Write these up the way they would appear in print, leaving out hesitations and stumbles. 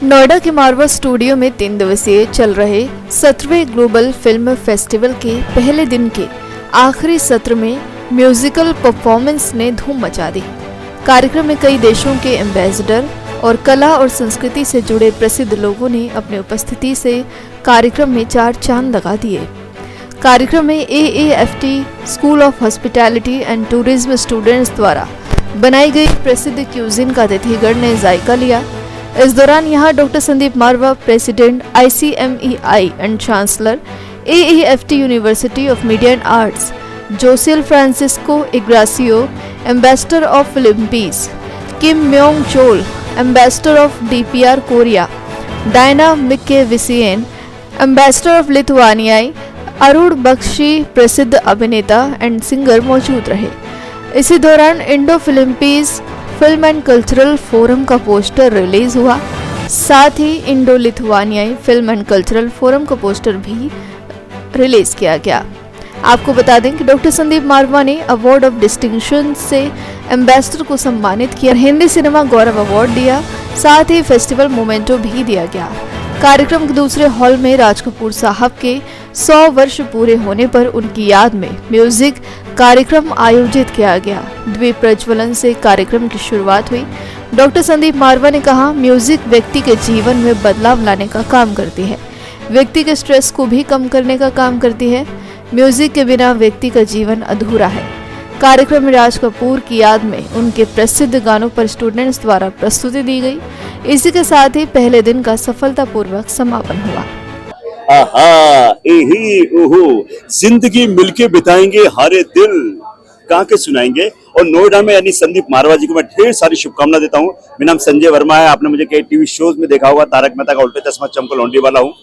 नोएडा के मारवा स्टूडियो में 3 दिवसीय चल रहे 17वें ग्लोबल फिल्म फेस्टिवल के पहले दिन के आखिरी सत्र में म्यूजिकल परफॉर्मेंस ने धूम मचा दी। कार्यक्रम में कई देशों के एम्बेसडर और कला और संस्कृति से जुड़े प्रसिद्ध लोगों ने अपनी उपस्थिति से कार्यक्रम में 4 चांद लगा दिए। कार्यक्रम में AAFT school of hospitality and tourism students द्वारा बनाई गई प्रसिद्ध क्यूजिन का अतिथिगण ने जायका लिया। इस दौरान यहां doctor Sandeep Marwah, president ICMEI and chancellor AAFT university of media and arts, Josel Francisco Igrasio, ambassador of Philippines, Kim Myong Chol, ambassador of DPR Korea, Diana Mickeviciene, ambassador of Lithuanian, Arun Bakshi, प्रसिद्ध अभिनेता एंड सिंगर मौजूद रहे। इसी दौरान Indo Philippines film and cultural forum का poster release हुआ। साथ ही Indo Lithuanian film and cultural forum का पोस्टर भी रिलीज किया गया। आपको बता दें कि डॉक्टर संदीप मारवा ने अवार्ड ऑफ डिस्टिंक्शन से एम्बेसडर को सम्मानित किया, हिंदी सिनेमा गौरव अवार्ड दिया, साथ ही फेस्टिवल मोमेंटो भी दिया गया। कार्यक्रम के दूसरे हॉल में राज कपूर साहब के 100 वर्ष पूरे होने पर उनकी याद में म्यूजिक कार्यक्रम आयोजित किया गया। द्वीप प्रज्वलन से कार्यक्रम की शुरुआत हुई। डॉक्टर संदीप मारवा ने कहा, म्यूजिक व्यक्ति के जीवन में बदलाव लाने का काम करती है, व्यक्ति के स्ट्रेस को भी कम करने का काम करती है। म्यूजिक के बिना व्यक्ति का जीवन अधूरा है। कार्यक्रम में राज कपूर की याद में उनके प्रसिद्ध गानों पर स्टूडेंट्स द्वारा प्रस्तुति दी गई। इसी के साथ ही पहले दिन का सफलतापूर्वक समापन हुआ। जिंदगी मिलके बिताएंगे, हारे दिल कहा के सुनाएंगे। और नोएडा में यानी संदीप मारवा जी को मैं ढेर सारी शुभकामना देता हूँ। मेरा नाम संजय वर्मा है। आपने मुझे कई टीवी शोज में देखा होगा, तारक मेहता का उल्टा चश्मा, चमको लौंडी वाला हूँ,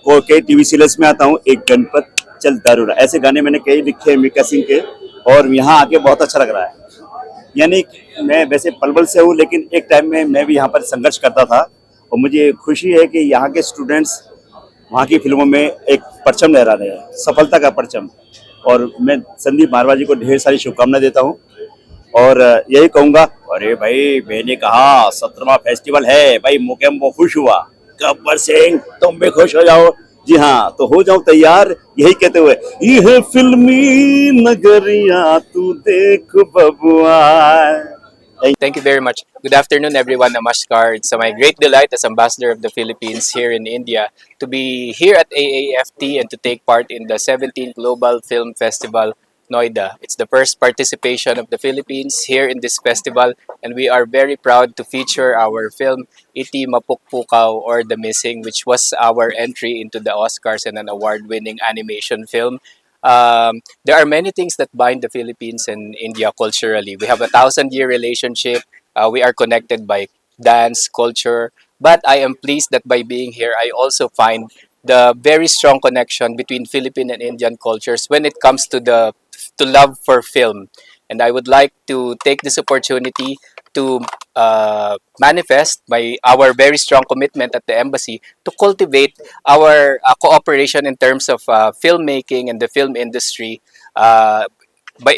कई टीवी सीरियल्स में आता हूँ। एक गणपत चल दारूरा, ऐसे गाने मैंने कई लिखे हैं मिक्का सिंह के, और यहाँ आके बहुत अच्छा लग रहा है। यानी मैं वैसे पलवल से हूँ, लेकिन एक टाइम में मैं भी यहाँ पर संघर्ष करता था, और मुझे खुशी है कि यहाँ के स्टूडेंट्स वहाँ की फिल्मों में एक परचम लहरा रहे हैं, सफलता का परचम। और मैं संदीप मारवा जी को ढेर सारी शुभकामनाएं देता हूँ, और यही कहूँगा, अरे भाई मैंने कहा 17वां फेस्टिवल है भाई, मुझे वो खुश हुआ। गब्बर सिंह तुम भी खुश हो जाओ। जी हाँ, तो हो जाओ तैयार, यही कहते हुए, यह फिल्मी नगरिया तू देख बबुआ। Thank you very much. Good afternoon, everyone. Namaskar. It's my great delight as Ambassador of the Philippines here in India to be here at AAFT and to take part in the 17th Global Film Festival, Noida. It's the first participation of the Philippines here in this festival, and we are very proud to feature our film, Iti Mapukpukaw or The Missing, which was our entry into the Oscars and an award-winning animation film. There are many things that bind the Philippines and India culturally. We have a 1,000-year relationship. We are connected by dance, culture. But I am pleased that by being here, I also find the very strong connection between Philippine and Indian cultures when it comes to love for film. And I would like to take this opportunity to manifest our very strong commitment at the embassy to cultivate our cooperation in terms of filmmaking and the film industry,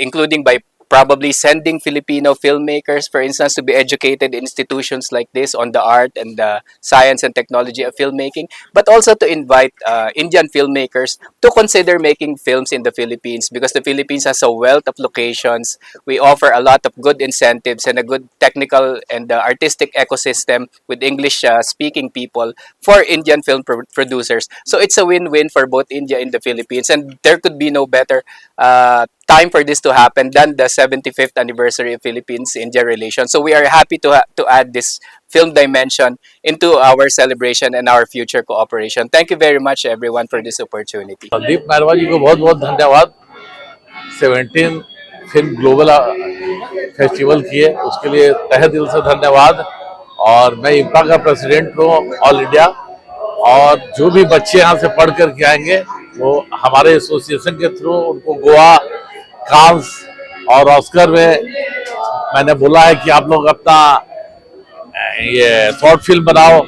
including by probably sending Filipino filmmakers, for instance, to be educated in institutions like this on the art and the science and technology of filmmaking, but also to invite Indian filmmakers to consider making films in the Philippines, because the Philippines has a wealth of locations. We offer a lot of good incentives and a good technical and artistic ecosystem with English-speaking people for Indian film producers. So it's a win-win for both India and the Philippines, and there could be no better time for this to happen than the 75th anniversary of Philippines-India relations. So we are happy to add this film dimension into our celebration and our future cooperation. Thank you very much, everyone, for this opportunity. Sandeep मारवा जी को बहुत बहुत धन्यवाद। 17 film global festival किए, उसके लिए तहे दिल से धन्यवाद। और मैं इम्पा का प्रेसिडेंट हूँ ऑल इंडिया, और जो भी बच्चे यहाँ से पढ़ कर के आएंगे वो हमारे एसोसिएशन के थ्रू उनको गोवा, कांस और ऑस्कर में मैंने बोला है कि आप लोग अपना ये शॉर्ट फिल्म बनाओ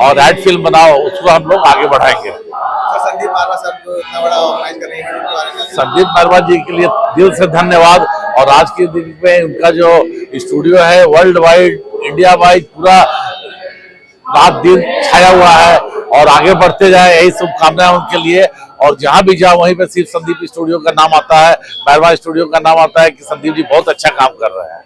और एड फिल्म बनाओ, उसको हम लोग आगे बढ़ाएंगे। संदीप मारवा साहब को इतना बड़ा ऑर्गेनाइज कर रहे हैं, संदीप मारवा जी के लिए दिल से धन्यवाद। और आज के दिन में उनका जो स्टूडियो है वर्ल्ड वाइड, इंडिया वाइड पूरा रात दिन छाया हुआ है और आगे बढ़ते जाए, यही शुभकामनाएं उनके लिए। और जहां भी जाओ वहीं पे सिर्फ संदीप स्टूडियो का नाम आता है, मेहरबान स्टूडियो का नाम आता है कि संदीप जी बहुत अच्छा काम कर रहे हैं।